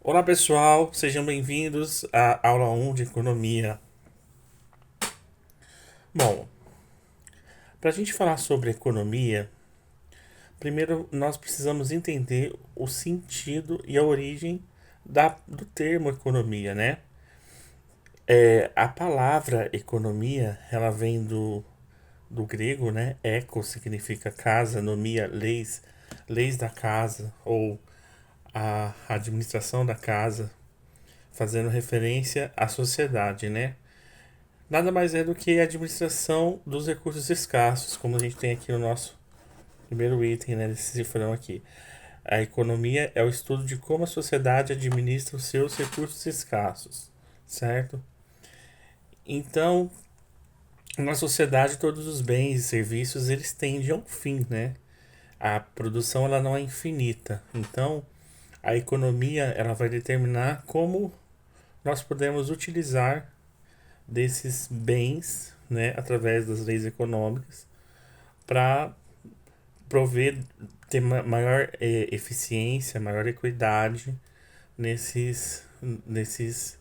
Olá pessoal, sejam bem-vindos à aula 1 de Economia. Bom, para a gente falar sobre economia, primeiro nós precisamos entender o sentido e a origem do termo economia, né? A palavra economia, ela vem do grego, né? Eco significa casa, nomia, leis, leis da casa ou a administração da casa, fazendo referência à sociedade, né? Nada mais é do que a administração dos recursos escassos, como a gente tem aqui no nosso primeiro item, né, desse cifrão aqui. A economia é o estudo de como a sociedade administra os seus recursos escassos, certo? Então, na sociedade, todos os bens e serviços, eles tendem a um fim, né? A produção, ela não é infinita. Então, a economia, ela vai determinar como nós podemos utilizar desses bens, né, através das leis econômicas, para prover ter maior eficiência, maior equidade nesses, nesses,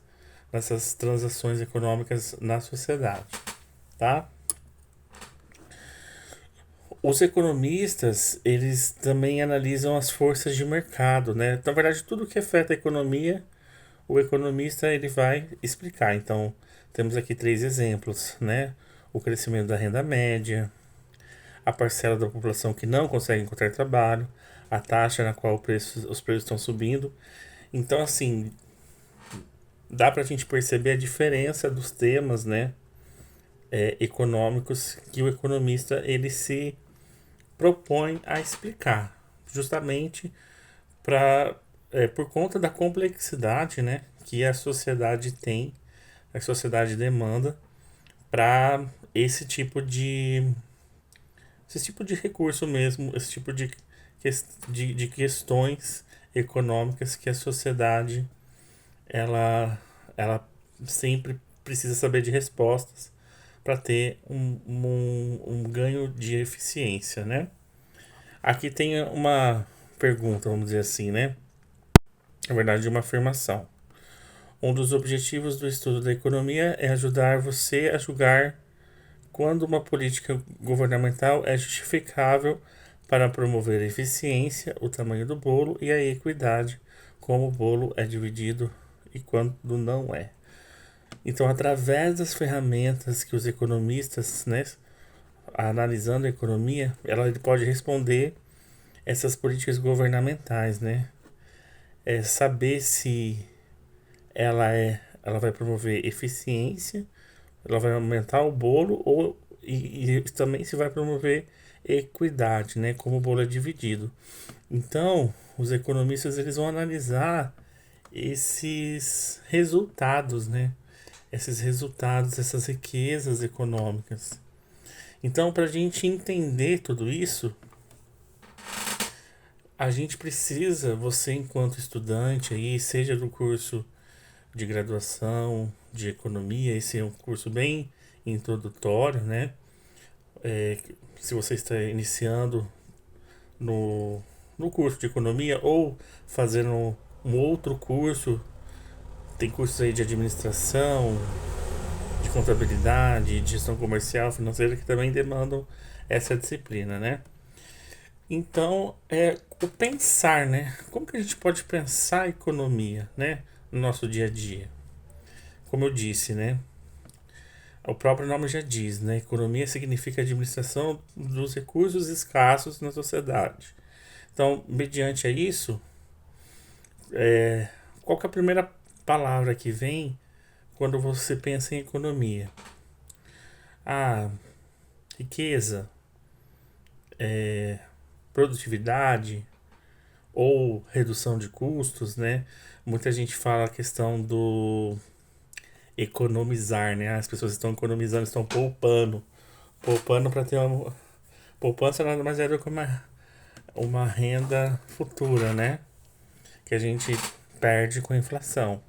nessas transações econômicas na sociedade, tá? Os economistas, eles também analisam as forças de mercado, né? Na verdade, tudo que afeta a economia, o economista ele vai explicar. Então, temos aqui três exemplos, né? O crescimento da renda média, a parcela da população que não consegue encontrar trabalho, a taxa na qual os preços estão subindo. Então, assim, dá para a gente perceber a diferença dos temas, né, econômicos que o economista ele se propõe a explicar, justamente para por conta da complexidade, né, que a sociedade tem, a sociedade demanda para esse tipo de recurso mesmo, esse tipo de questões econômicas que a sociedade ela, ela sempre precisa saber de respostas para ter um ganho de eficiência, né? Aqui tem uma pergunta, vamos dizer assim, né? Na verdade, uma afirmação. Um dos objetivos do estudo da economia é ajudar você a julgar quando uma política governamental é justificável para promover a eficiência, o tamanho do bolo e a equidade, como o bolo é dividido e quando não é. Então, através das ferramentas que os economistas, né, analisando a economia, ele pode responder essas políticas governamentais, né? Saber se ela vai promover eficiência, ela vai aumentar o bolo e também se vai promover equidade, né? Como o bolo é dividido. Então, os economistas eles vão analisar esses resultados, né? Esses resultados, essas riquezas econômicas. Então, para a gente entender tudo isso, a gente precisa, você enquanto estudante aí, seja do curso de graduação de economia, esse é um curso bem introdutório, né? É, se você está iniciando no, no curso de economia ou fazendo um outro curso, tem cursos aí de administração, de contabilidade, de gestão comercial, financeira que também demandam essa disciplina, né? Então, o pensar, né? Como que a gente pode pensar a economia, né? No nosso dia a dia? Como eu disse, né? O próprio nome já diz, né? Economia significa administração dos recursos escassos na sociedade. Então, mediante a isso, qual que é a primeira palavra que vem quando você pensa em economia? Ah, riqueza, produtividade ou redução de custos, né? Muita gente fala a questão do economizar, né? As pessoas estão economizando, estão poupando, poupando para ter uma poupança nada mais é do que uma renda futura, né? Que a gente perde com a inflação.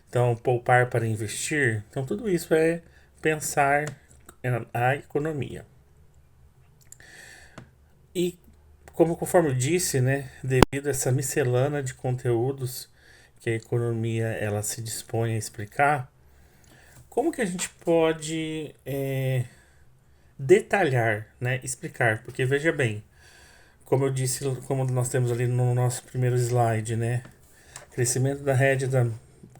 Então, poupar para investir, então tudo isso é pensar a economia. E como conforme eu disse, né, devido a essa miscelânea de conteúdos que a economia ela se dispõe a explicar, como que a gente pode detalhar, né, explicar? Porque veja bem, como eu disse, como nós temos ali no nosso primeiro slide, né, crescimento da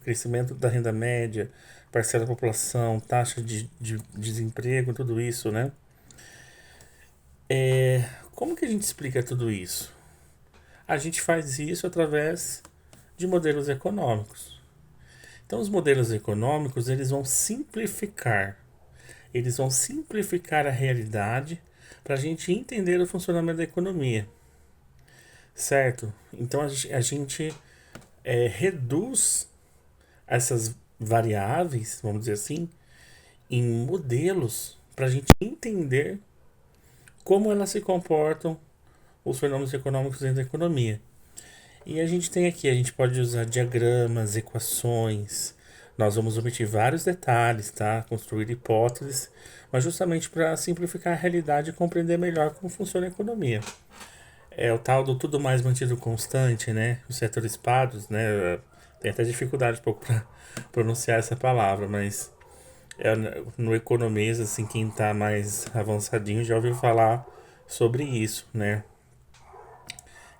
crescimento da renda média, parcela da população, taxa de desemprego, tudo isso, né? Como que a gente explica tudo isso? A gente faz isso através de modelos econômicos. Então, os modelos econômicos, eles vão simplificar a realidade para a gente entender o funcionamento da economia, certo? Então, a gente reduz essas variáveis, vamos dizer assim, em modelos para a gente entender como elas se comportam, os fenômenos econômicos dentro da economia. E a gente tem aqui, a gente pode usar diagramas, equações, nós vamos omitir vários detalhes, tá? Construir hipóteses, mas justamente para simplificar a realidade e compreender melhor como funciona a economia. É o tal do tudo mais mantido constante, né? Os setores pados, né? Tem até dificuldade um pouco para pronunciar essa palavra, mas no economês, assim, quem está mais avançadinho já ouviu falar sobre isso, né?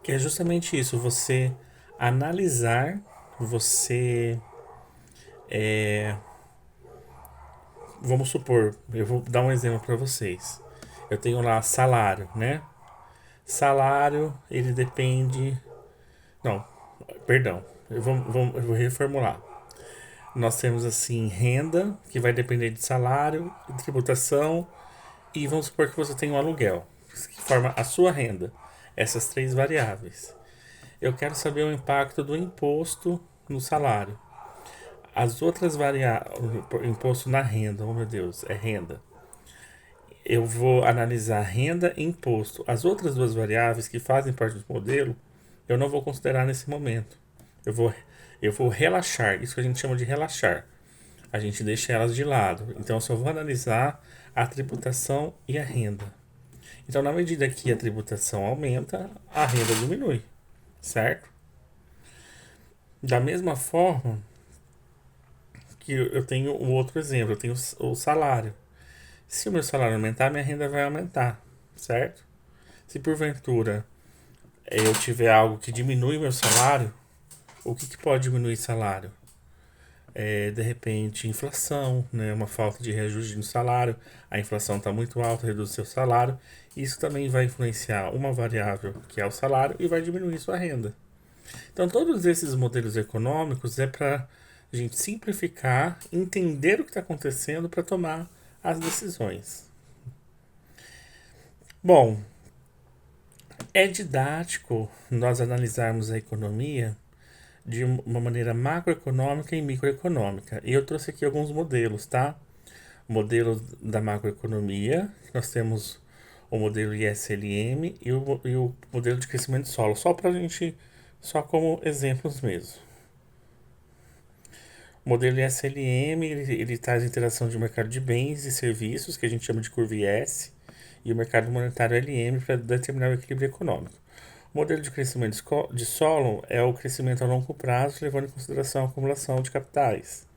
Que é justamente isso, você analisar, você vamos supor, eu vou dar um exemplo para vocês. Eu tenho lá salário, né? Salário, ele depende. Não, perdão, eu vou reformular. Nós temos assim renda, que vai depender de salário, tributação, e vamos supor que você tem um aluguel, que forma a sua renda. Essas três variáveis. Eu quero saber o impacto do imposto no salário. As outras variáveis, imposto na renda, oh meu Deus, é renda. Eu vou analisar renda e imposto. As outras duas variáveis que fazem parte do modelo, eu não vou considerar nesse momento. Eu vou, eu vou relaxar, isso que a gente chama de relaxar. A gente deixa elas de lado. Então, eu só vou analisar a tributação e a renda. Então, na medida que a tributação aumenta, a renda diminui, certo? Da mesma forma que eu tenho um outro exemplo, eu tenho o salário. Se o meu salário aumentar, minha renda vai aumentar, certo? Se porventura eu tiver algo que diminui meu salário, o que pode diminuir salário? De repente, inflação, né? Uma falta de reajuste no salário, a inflação está muito alta, reduz o seu salário. Isso também vai influenciar uma variável que é o salário e vai diminuir sua renda. Então, todos esses modelos econômicos é para a gente simplificar, entender o que está acontecendo para tomar as decisões. Bom, é didático nós analisarmos a economia de uma maneira macroeconômica e microeconômica. E eu trouxe aqui alguns modelos, tá? Modelo da macroeconomia, nós temos o modelo ISLM e o modelo de crescimento de solo, só como exemplos mesmo. O modelo ISLM, ele traz a interação de mercado de bens e serviços, que a gente chama de curva IS, e o mercado monetário LM para determinar o equilíbrio econômico. O modelo de crescimento de solo é o crescimento a longo prazo, levando em consideração a acumulação de capitais.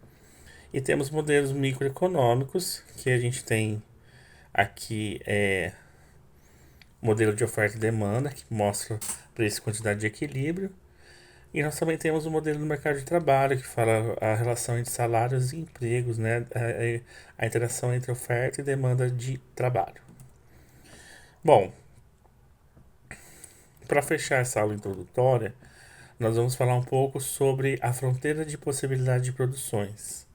E temos modelos microeconômicos, que a gente tem aqui modelo de oferta e demanda, que mostra preço e quantidade de equilíbrio. E nós também temos o modelo do mercado de trabalho, que fala a relação entre salários e empregos, né? A interação entre oferta e demanda de trabalho. Bom, para fechar essa aula introdutória, nós vamos falar um pouco sobre a fronteira de possibilidade de produções,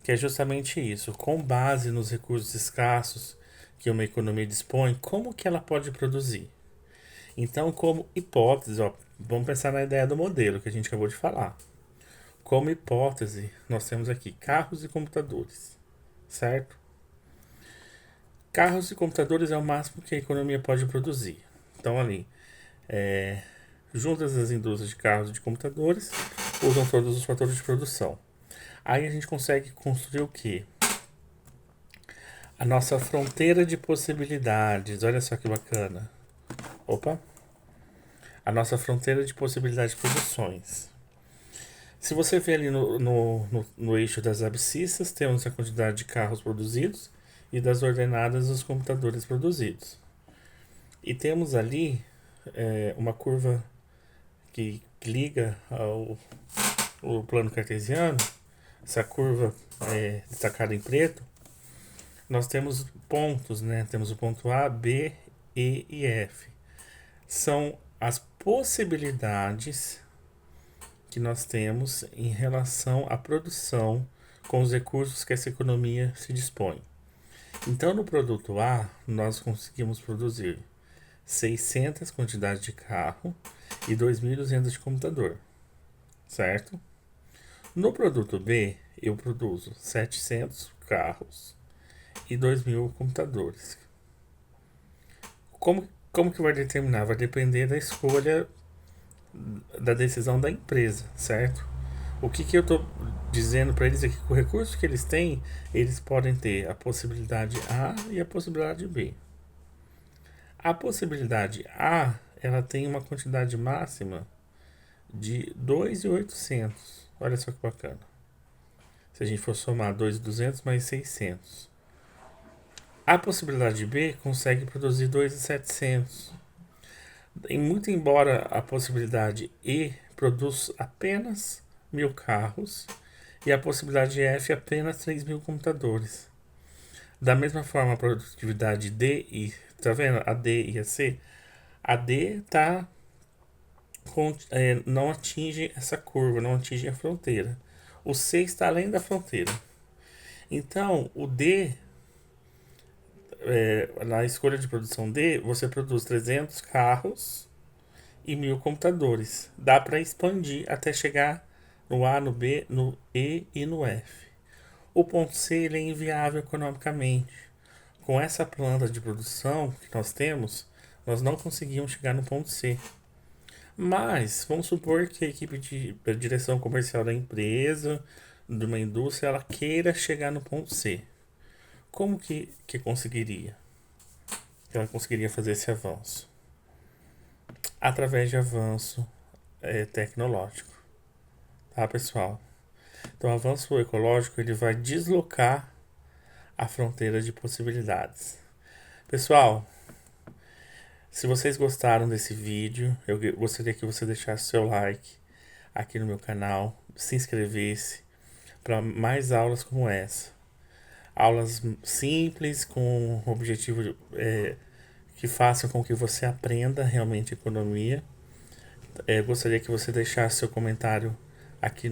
que é justamente isso, com base nos recursos escassos que uma economia dispõe, como que ela pode produzir. Então, como hipótese, vamos pensar na ideia do modelo que a gente acabou de falar. Como hipótese, nós temos aqui carros e computadores, certo? Carros e computadores é o máximo que a economia pode produzir. Então, ali, juntas as indústrias de carros e de computadores, usam todos os fatores de produção. Aí a gente consegue construir o quê? A nossa fronteira de possibilidades. Olha só que bacana. Opa! A nossa fronteira de possibilidades de produções. Se você vê ali no eixo das abscissas, temos a quantidade de carros produzidos e das ordenadas os computadores produzidos. E temos ali uma curva que liga ao o plano cartesiano, essa curva destacada em preto, nós temos pontos, né? Temos o ponto A, B, E e F. São as possibilidades que nós temos em relação à produção com os recursos que essa economia se dispõe. Então, no produto A, nós conseguimos produzir 600 quantidades de carro e 2.200 de computador, certo? No produto B, eu produzo 700 carros e 2.000 computadores. Como que vai determinar? Vai depender da escolha, da decisão da empresa, certo? O que eu estou dizendo para eles é que com o recurso que eles têm, eles podem ter a possibilidade A e a possibilidade B. A possibilidade A, ela tem uma quantidade máxima de 2.800. Olha só que bacana. Se a gente for somar 2.200 mais 600. A possibilidade B consegue produzir 2.700. Muito embora a possibilidade E produz apenas 1.000 carros e a possibilidade F apenas 3.000 computadores. Da mesma forma, a produtividade D e tá vendo? A D e a C. A D não atinge essa curva, não atinge a fronteira. O C está além da fronteira. Então, o D, na escolha de produção D, você produz 300 carros e 1.000 computadores. Dá para expandir até chegar no A, no B, no E e no F. O ponto C ele é inviável economicamente. Com essa planta de produção que nós temos, nós não conseguimos chegar no ponto C. Mas vamos supor que a equipe de direção comercial da empresa, de uma indústria, ela queira chegar no ponto C. Como que conseguiria? Ela conseguiria fazer esse avanço? Através de avanço tecnológico. Tá, pessoal? Então, o avanço ecológico ele vai deslocar a fronteira de possibilidades. Pessoal, se vocês gostaram desse vídeo, eu gostaria que você deixasse seu like aqui no meu canal, se inscrevesse para mais aulas como essa. Aulas simples, com o objetivo que façam com que você aprenda realmente economia. Gostaria que você deixasse seu comentário aqui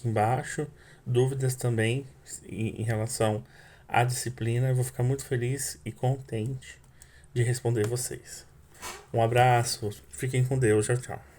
embaixo, dúvidas também em relação à disciplina. Eu vou ficar muito feliz e contente de responder vocês. Um abraço, fiquem com Deus, tchau, tchau.